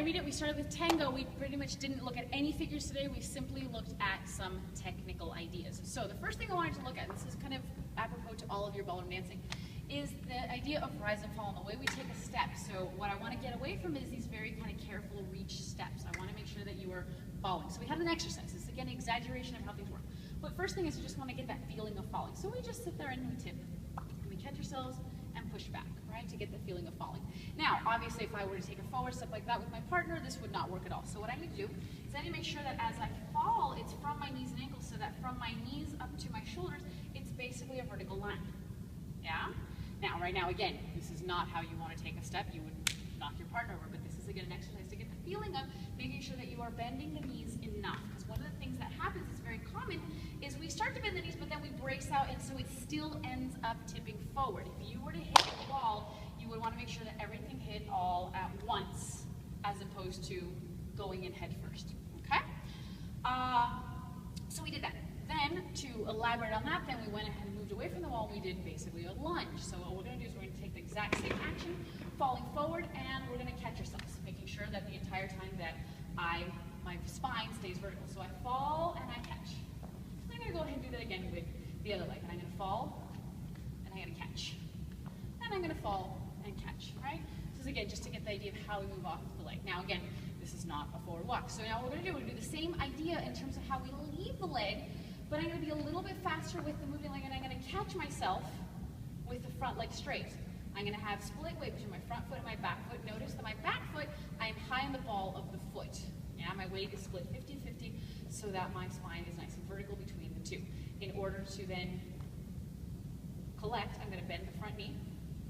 intermediate, we started with Tango. We pretty much didn't look at any figures today. We simply looked at some technical ideas. So the first thing I wanted to look at, and this is kind of apropos to all of your ballroom dancing, is the idea of rise and fall and the way we take a step. So what I want to get away from is these very kind of careful reach steps. I want to make sure that you are falling. So we had an exercise. This is, again, an exaggeration of how things work. But first thing is you just want to get that feeling of falling. So we just sit there and we tip, and we catch ourselves and push back, right, to get the feeling of falling. Now, obviously, if I were to take a forward step like that with my partner, this would not work at all. So what I need to do is I need to make sure that as I fall, it's from my knees and ankles, so that from my knees up to my shoulders, it's basically a vertical line. Yeah? Now, right now, again, this is not how you want to take a step. You would knock your partner over, but this is, again, an exercise to get the feeling of making sure that you are bending the knees enough. Because one of the things that happens is very common is we start to bend the knees, but then we brace out, and so it still ends up tipping forward. If you were to hit the wall, you would want to make sure that everything hit all at once, as opposed to going in head first. Okay? So we did that. Then, to elaborate on that, then we went ahead and moved away from the wall. We did basically a lunge. So what we're going to do is we're going to take the exact same action, falling forward, and we're going to catch ourselves, making sure that the entire time that my spine stays vertical. So I fall and I catch. I'm going to go ahead and do that again with the other leg. And I'm going to fall and I'm going to catch. And I'm going to fall and catch, right? This is, again, just to get the idea of how we move off of the leg. Now, again, this is not a forward walk. So now what we're going to do, we're going to do the same idea in terms of how we leave the leg, but I'm going to be a little bit faster with the moving leg, and I'm going to catch myself with the front leg straight. I'm going to have split weight between my front foot and my back foot. Notice that my back foot, I'm high on the ball of the foot. Yeah, my weight is split 50-50 so that my spine is nice and vertical between the two. In order to then collect, I'm going to bend the front knee.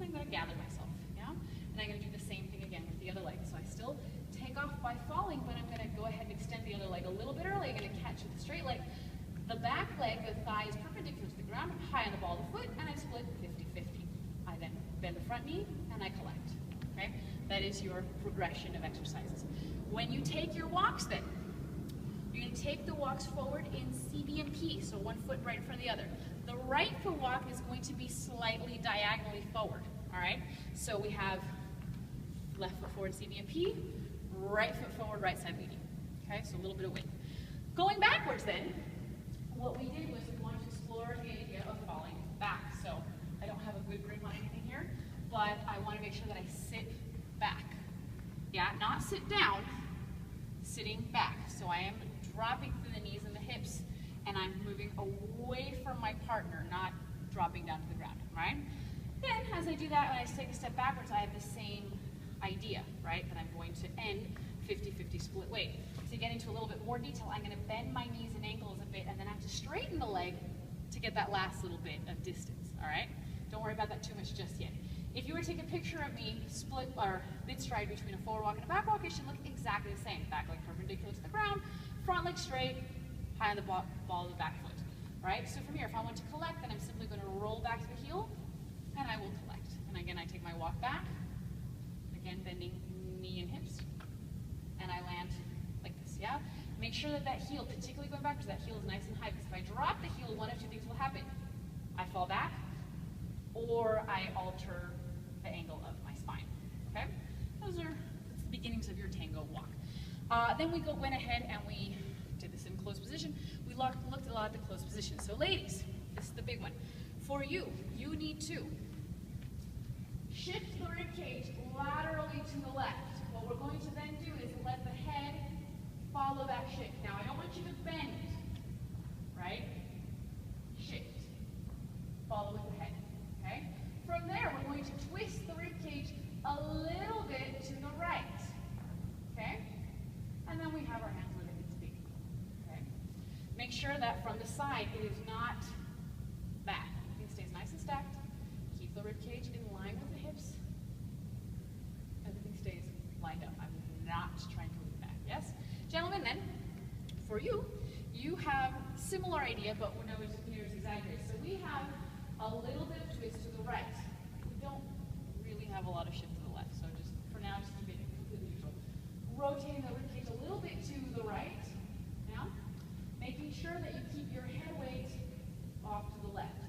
I'm going to gather myself. Yeah? And I'm going to do the same thing again with the other leg. So I still take off by falling, but I'm going to go ahead and extend the other leg a little bit early. I'm going to catch with the straight leg. The back leg, the thigh is perpendicular to the ground, high on the ball of the foot, and I split 50-50. I then bend the front knee, and I collect. Okay? That is your progression of exercises. When you take your walks then, you're going to take the walks forward in CB and P, so one foot right in front of the other. The right foot walk is going to be slightly diagonally forward, all right? So we have left foot forward, CB and P, right foot forward, right side leading. Okay, so a little bit of weight. Going backwards then, what we did was we wanted to explore the idea of falling back. So I don't have a good grip on anything here, but I want to make sure that I sit back. Yeah, not sit down, sitting back. So I am dropping through the knees and the hips, and I'm moving away from my partner, not dropping down to the ground, right? Then, as I do that, when I take a step backwards, I have the same idea, right? That I'm going to end 50-50 split weight. To get into a little bit more detail, I'm going to bend my knees and ankles a bit, and then I have to straighten the leg to get that last little bit of distance, all right? Don't worry about that too much just yet. If you were to take a picture of me split or mid-stride between a forward walk and a back walk, it should look exactly the same. Back leg perpendicular to the ground, front leg straight, high on the ball of the back foot. Right? So from here, if I want to collect, then I'm simply going to roll back to the heel, and I will collect. And again, I take my walk back, again bending knee and hips, and I land like this, yeah? Make sure that that heel, particularly going backwards, that heel is nice and high, because if I drop the heel, one of two things will happen. I fall back, or I alter the angle of my spine, okay? That's the beginnings of your Tango walk. Then we went ahead and we did this in closed position. We looked a lot at the closed position. So ladies, this is the big one. For you, you need to shift the rib cage laterally to the left. What we're going to then do is let the head follow that shift. Now, I don't want you to bend, right? Shift. Follow with the head, okay? From there, we're going to twist the rib cage a little bit to the right, okay? And then we have our hands where they need to be, okay? Make sure that from the side, it is not back. Everything stays nice and stacked. Keep the rib cage in line with the hips. Everything stays lined up. I'm not trying to move back, yes? Gentlemen, then, for you, you have similar idea, but we're notice here's exaggerated. So we have a little bit of twist to the right. We don't really have a lot of shift to the left, so just for now, just keep it completely neutral. Rotating the rib cage a little bit to the right, now, making sure that you keep your head weight off to the left.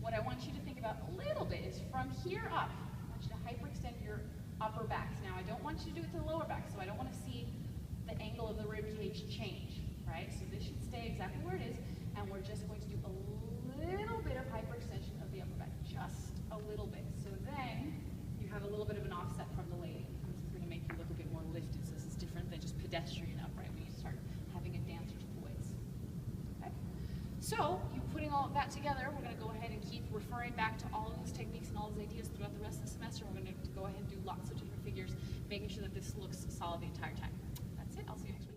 What I want you to think about a little bit is from here up, I want you to hyperextend your upper backs. Now, I don't want you to do it to the lower back, so I don't want to see pedestrian upright. We start having a dancer to the weights. Okay? So, you putting all of that together, we're going to go ahead and keep referring back to all of those techniques and all those ideas throughout the rest of the semester. We're going to go ahead and do lots of different figures, making sure that this looks solid the entire time. That's it. I'll see you next week.